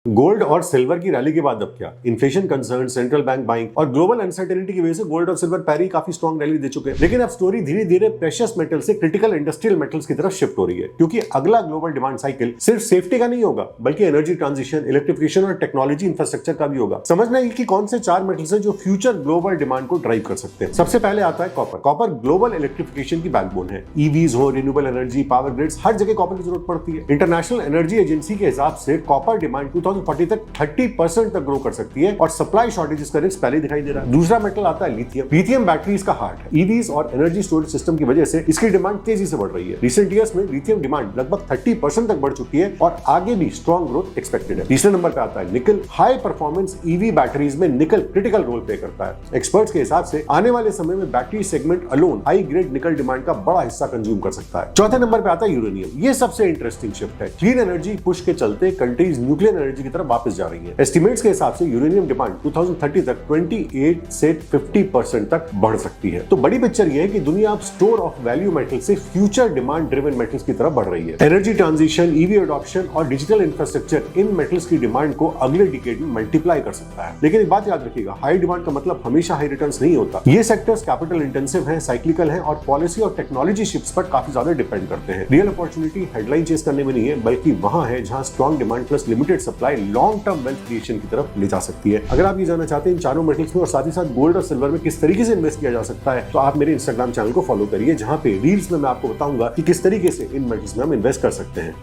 Gold और silver की rally के बाद अब क्या? Inflation concern, central bank buying और ग्लोबल अनसर्टेनिटी की वजह से गोल्ड और सिल्वर पहले ही काफी स्ट्रॉन्ग रैली दे चुके हैं। लेकिन अब स्टोरी धीरे धीरे प्रेशियस मेटल से क्रिटिकल इंडस्ट्रियल मेटल्स की तरफ शिफ्ट हो रही है, क्योंकि अगला ग्लोबल डिमांड साइकिल सिर्फ सेफ्टी का नहीं होगा, बल्कि एनर्जी ट्रांजिशन, इलेक्ट्रिफिकेशन और टेक्नोलॉजी इंफ्रास्ट्रक्चर का भी होगा। समझना है कि कौन से 4 मेटल्स हैं जो फ्यूचर ग्लोबल डिमांड को ड्राइव कर सकते हैं। सबसे पहले आता है कॉपर। कॉपर ग्लोबल इलेक्ट्रिफिकेशन की बैकबोन है। ईवीज हो, रिन्यूएबल एनर्जी, पावर ग्रिड्स, हर जगह कॉपर की जरूरत पड़ती है। इंटरनेशनल एनर्जी एजेंसी के हिसाब से कॉपर डिमांड 2040 तक 30% तक ग्रो कर सकती है और सप्लाई शॉर्टेजेस का रिस्क पहले दिखाई दे रहा है। दूसरा मेटल आता है लिथियम। लिथियम बैटरीज का हार्ट है। ईवीज और एनर्जी स्टोरेज सिस्टम की वजह से इसकी डिमांड तेजी से बढ़ रही है। रिसेंट ईयर्स में लिथियम डिमांड लगभग 30% तक बढ़ चुकी है और आगे भी स्ट्रॉन्ग ग्रोथ एक्सपेक्टेड है। तीसरे नंबर पे आता है निकल। हाई परफॉर्मेंस ईवी बैटरीज में निकल क्रिटिकल रोल प्ले करता है। एक्सपर्ट्स के हिसाब से आने वाले समय में battery segment alone high grade निकल डिमांड का बड़ा हिस्सा कंज्यूम कर सकता है। चौथे नंबर पे आता है यूरेनियम। ये सबसे इंटरेस्टिंग शिफ्ट है। क्लीन एनर्जी पुश के चलते कंट्रीज न्यूक्लियर एनर्जी की तरफ वापस जा रही है। एस्टिमेट्स के हिसाब से यूरेनियम डिमांड 2030 तक 28 से 50% तक बढ़ सकती है। तो बड़ी पिक्चर ये है कि दुनिया अब स्टोर ऑफ वैल्यू मेटल से फ्यूचर डिमांड ड्रिवन मेटल्स की तरफ बढ़ रही है। एनर्जी ट्रांजिशन, ईवी अडॉप्शन और डिजिटल इंफ्रास्ट्रक्चर इन मेटल्स की डिमांड को अगले डिकेड में मल्टीप्लाई कर सकता है। लेकिन एक बात याद रखिएगा, हाई डिमांड का मतलब हमेशा हाई रिटर्न्स नहीं होता। ये सेक्टर्स कैपिटल इंटेंसिव हैं, साइक्लिकल हैं और पॉलिसी और टेक्नोलॉजी शिफ्ट्स पर काफी ज्यादा डिपेंड करते हैं। रियल अपॉर्चुनिटी हेडलाइन चेस करने में नहीं है, बल्कि वहां है जहां strong demand plus limited supply long term wealth creation की तरफ ले जा सकती है। अगर आप ये जानना चाहते हैं इन चारों मेटल्स में और साथ ही साथ गोल्ड और सिल्वर में किस तरीके से इन्वेस्ट किया जा सकता है, तो आप मेरे इंस्टाग्राम चैनल को फॉलो करिए, जहां पे रील्स में मैं आपको बताऊंगा कि किस तरीके से इन मेटल्स में हम इन्वेस्ट कर सकते हैं।